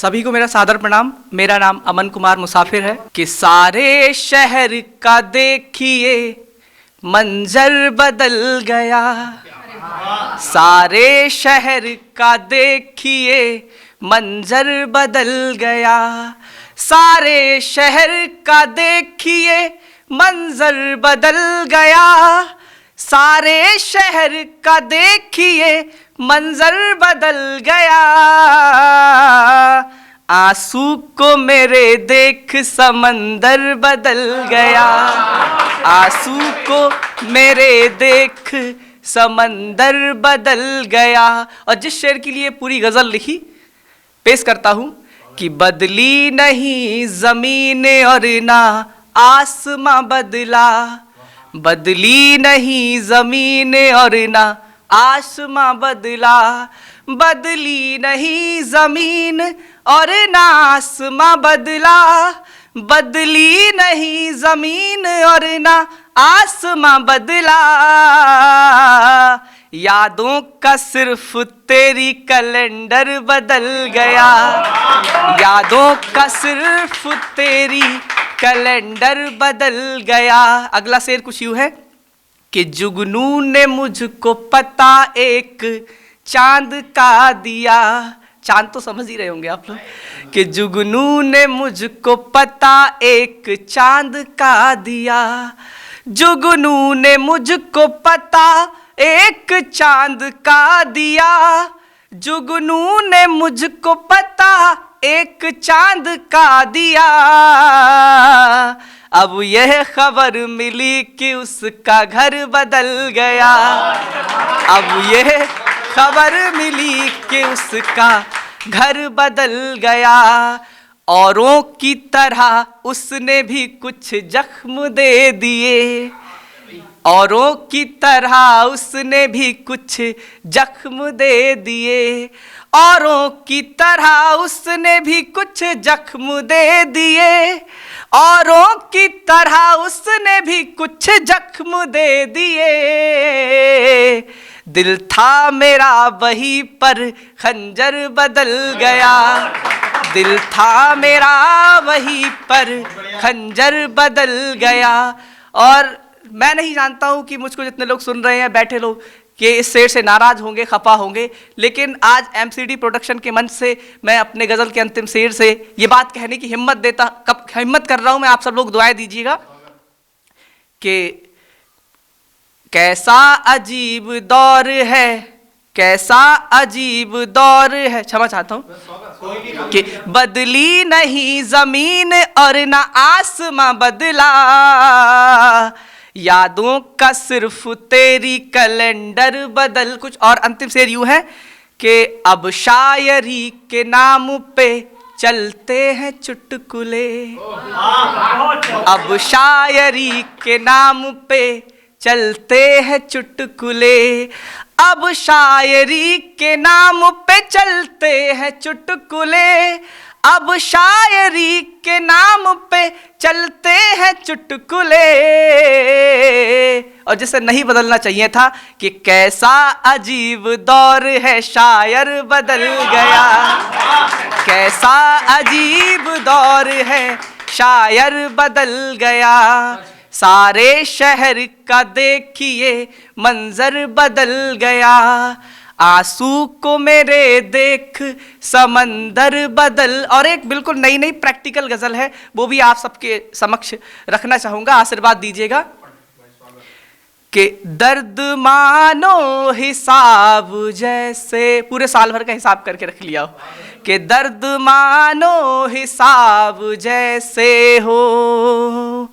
सभी को मेरा सादर प्रणाम। मेरा नाम अमन कुमार मुसाफिर है। कि सारे शहर का देखिए मंजर बदल गया, सारे शहर का देखिए मंजर बदल गया, सारे शहर का देखिए मंजर बदल गया, सारे शहर का देखिए मंजर बदल गया। आंसू को मेरे देख समंदर बदल गया, आंसू को मेरे देख समंदर बदल गया। और जिस शेर के लिए पूरी गज़ल लिखी पेश करता हूँ कि बदली नहीं ज़मीन और ना आसमां बदला, बदली नहीं ज़मीन और ना आसमां बदला, बदली नहीं ज़मीन और ना आसमां बदला, बदली नहीं ज़मीन और ना आसमां बदला। यादों का सिर्फ तेरी कैलेंडर बदल गया, यादों का सिर्फ तेरी कैलेंडर बदल गया। अगला शेर कुछ यूँ है कि जुगनू ने मुझको पता एक चांद का दिया, चांद तो समझ ही रहे होंगे आप लोग, कि जुगनू ने मुझको पता एक चांद का दिया, जुगनू ने मुझको पता एक चांद का दिया, जुगनू ने मुझको पता एक चांद का दिया। अब यह खबर मिली कि उसका घर बदल गया, अब यह खबर मिली कि उसका घर बदल गया। औरों की तरह उसने भी कुछ जख्म दे दिए, औरों की तरह उसने भी कुछ जख्म दे दिए, औरों की तरह उसने भी कुछ जख्म दे दिए, औरों की तरह उसने भी कुछ जख्म दे दिए। दिल था मेरा वहीं पर खंजर बदल गया, दिल था मेरा वहीं पर खंजर बदल गया। और मैं नहीं जानता हूँ कि मुझको जितने लोग सुन रहे हैं बैठे लोग कि इस शेर से नाराज़ होंगे, खफा होंगे, लेकिन आज एमसीडी प्रोडक्शन के मंच से मैं अपने गज़ल के अंतिम शेर से ये बात कहने की हिम्मत कर रहा हूँ। मैं आप सब लोग दुआएं दीजिएगा कि कैसा अजीब दौर है, कैसा अजीब दौर है, क्षमा चाहता हूँ, कि बदली नहीं ज़मीन और ना आसमां बदला, यादों का सिर्फ तेरी कैलेंडर बदल। कुछ और अंतिम शेर यूं है कि अब शायरी के नाम पे चलते हैं चुटकुले, अब शायरी के नाम पे चलते हैं चुटकुले, अब शायरी के नाम पे चलते हैं चुटकुले, अब शायरी के नाम पे चलते हैं चुटकुले। और जिसे नहीं बदलना चाहिए था कि कैसा अजीब दौर है शायर बदल गया, कैसा अजीब दौर है शायर बदल गया, सारे शहर का देखिए मंजर बदल गया, आंसू को मेरे देख समंदर बदल। और एक बिल्कुल नई नई प्रैक्टिकल गज़ल है, वो भी आप सबके समक्ष रखना चाहूँगा, आशीर्वाद दीजिएगा कि दर्द मानो हिसाब जैसे, पूरे साल भर का हिसाब करके रख लिया हो, कि दर्द मानो हिसाब जैसे हो,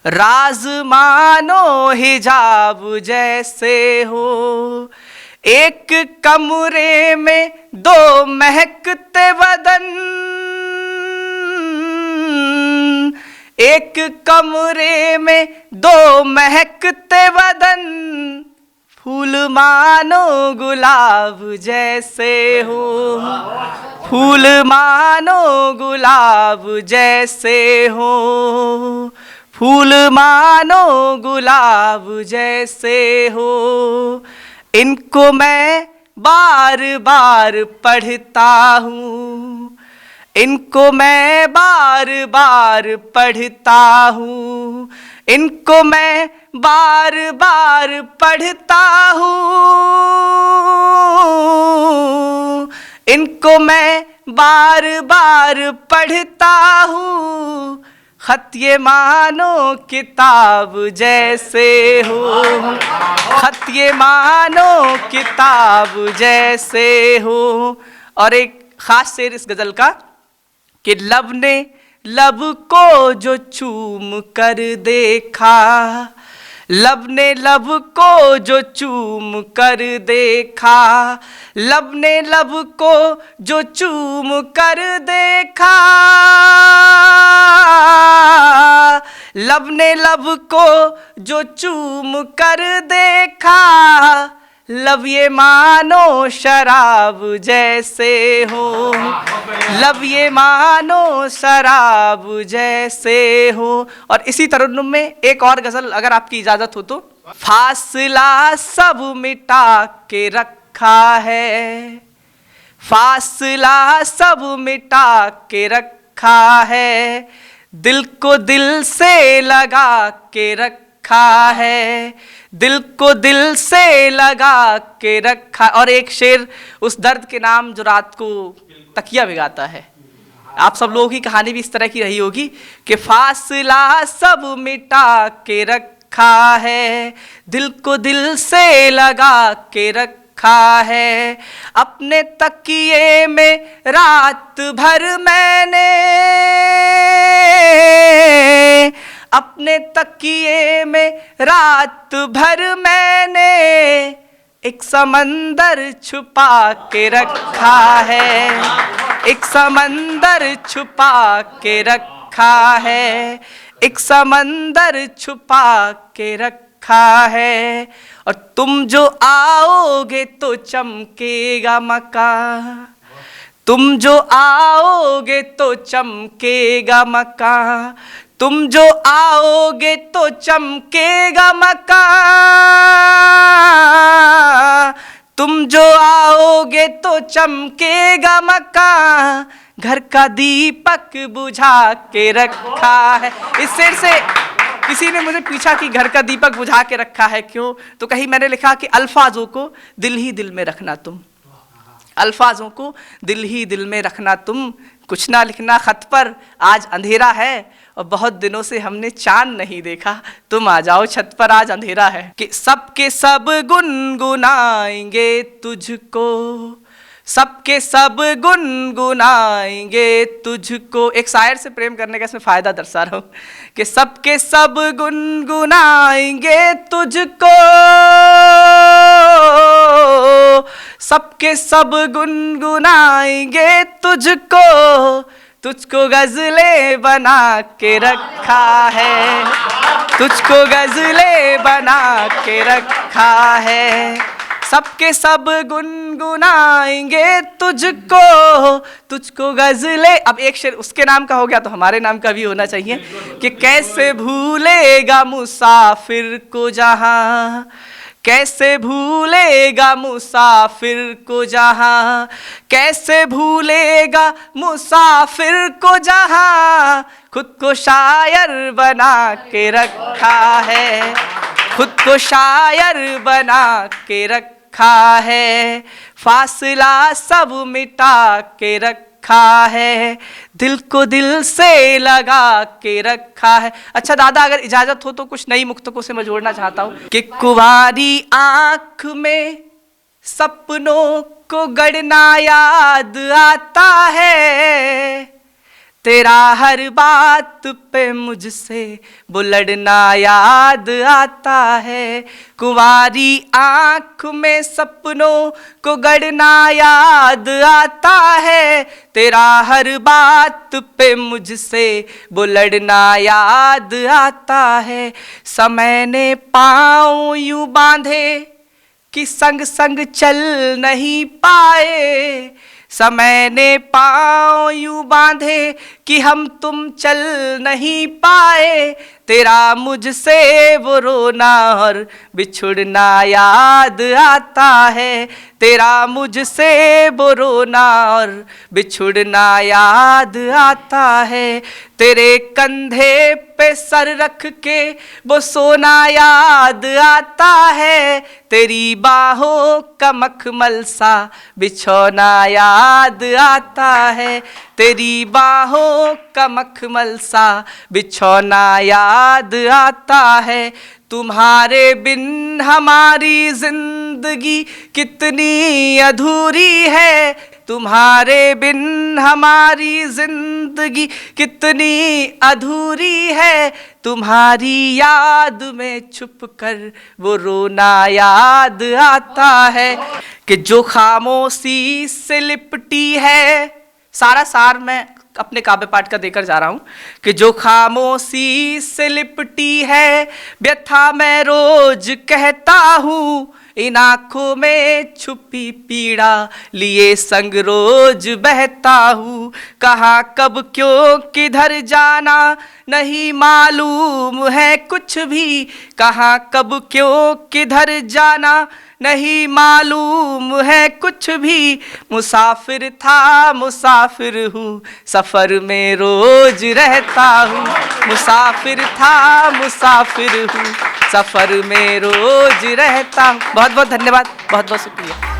राज मानो हिजाब जैसे हो, एक कमरे में दो महकते बदन, एक कमरे में दो महकते बदन, फूल मानो गुलाब जैसे हो, फूल मानो गुलाब जैसे हो, फूल मानो गुलाब जैसे हो। इनको मैं बार बार पढ़ता हूँ, इनको मैं बार बार पढ़ता हूँ, इनको मैं बार बार पढ़ता हूँ, इनको मैं बार बार पढ़ता हूँ, खत ये मानो किताब जैसे हो, खत ये मानो किताब जैसे हो। और एक खास शेर इस गजल का कि लब ने लब को जो चूम कर देखा, लब ने लब को जो चूम कर देखा, लब ने लब को जो चूम कर देखा, लब ने लब को जो चूम कर देखा, लब ये मानो शराब जैसे हो, लब ये मानो शराब जैसे हो। और इसी तरन्नुम में एक और गजल अगर आपकी इजाजत हो तो। फासला सब मिटा के रखा है, फासला सब मिटा के रखा है, दिल को दिल से लगा के रखा है, दिल को दिल से लगा के रखा। और एक शेर उस दर्द के नाम जो रात को तकिया भिगाता है। आप सब लोगों की कहानी भी इस तरह की रही होगी कि फासला सब मिटा के रखा है, दिल को दिल से लगा के रखा है, अपने तकिए में रात भर मैंने, अपने तकिए में रात भर मैंने एक समंदर छुपा के रखा है, एक समंदर छुपा के रखा है, एक समंदर छुपा के रखा है। और तुम जो आओगे तो चमकेगा मका, तुम जो आओगे तो चमकेगा मका, तुम जो आओगे तो चमकेगा मका, तुम जो आओगे तो चमकेगा मका, घर का दीपक बुझा के रखा है। इस शेर से किसी ने मुझे पूछा कि घर का दीपक बुझा के रखा है क्यों, तो कहीं मैंने लिखा कि अल्फाजों को दिल ही दिल में रखना तुम, अल्फाजों को दिल ही दिल में रखना तुम, कुछ ना लिखना खत पर आज अंधेरा है, और बहुत दिनों से हमने चांद नहीं देखा, तुम आ जाओ छत पर आज अंधेरा है। कि सबके सब गुनगुनाएंगे तुझको, सबके सब गुनगुनाएंगे तुझको। एक शायर से प्रेम करने का इसमें फायदा दर्शा रहा हूँ कि सबके सब गुनगुनाएंगे तुझको, सबके सब गुनगुनाएंगे तुझको, तुझको गजलें बना के रखा है, तुझको गजलें बना के रखा है, सबके सब गुनगुनाएंगे तुझको, तुझको गजलें। अब एक शेर उसके नाम का हो गया तो हमारे नाम का भी होना चाहिए कि कैसे भूलेगा मुसाफिर को जहां, कैसे भूलेगा मुसाफिर को जहां, कैसे भूलेगा मुसाफिर को जहां, खुद को शायर बना के रखा है, खुद को शायर बना के रखा है, फासला सब मिटा के रखा है, दिल को दिल से लगा के रखा है। अच्छा दादा अगर इजाजत हो तो कुछ नई मुक्तकों से मैं जोड़ना चाहता हूँ कि कुंवारी आंख में सपनों को गढ़ना याद आता है, तेरा हर बात पे मुझसे बुलड़ना याद आता है, कुंवारी आंख में सपनों को गढ़ना याद आता है, तेरा हर बात पे मुझसे बुलड़ना याद आता है, समय ने पाँव यूं बांधे कि संग संग चल नहीं पाए, समय ने पाँव यूं बांधे कि हम तुम चल नहीं पाए, तेरा मुझसे वो रोना और बिछुड़ना याद आता है, तेरा मुझसे वो रोना और बिछुड़ना याद आता है, तेरे कंधे पे सर रख के वो सोना याद आता है, तेरी बाहों का मखमल सा बिछौना याद आता है, तेरी बाहों का मखमल सा बिछौना याद आता है। तुम्हारे बिन हमारी जिंदगी कितनी अधूरी है, तुम्हारे बिन हमारी जिंदगी कितनी अधूरी है, तुम्हारी याद में छुप कर वो रोना याद आता है। कि जो खामोशी से लिपटी है, सारा सार मैं अपने काव्य पाठ का देकर जा रहा हूं, कि जो खामोशी से लिपटी है व्यथा मैं रोज कहता हूं, इन आंखों में छुपी पीड़ा लिए संग रोज बहता हूँ, कहाँ कब क्यों किधर जाना नहीं मालूम है कुछ भी, कहाँ कब क्यों किधर जाना नहीं मालूम है कुछ भी, मुसाफिर था मुसाफिर हूँ सफ़र में रोज रहता हूँ, मुसाफिर था मुसाफिर हूँ सफ़र में रोज रहता हूँ। बहुत बहुत धन्यवाद, बहुत बहुत शुक्रिया।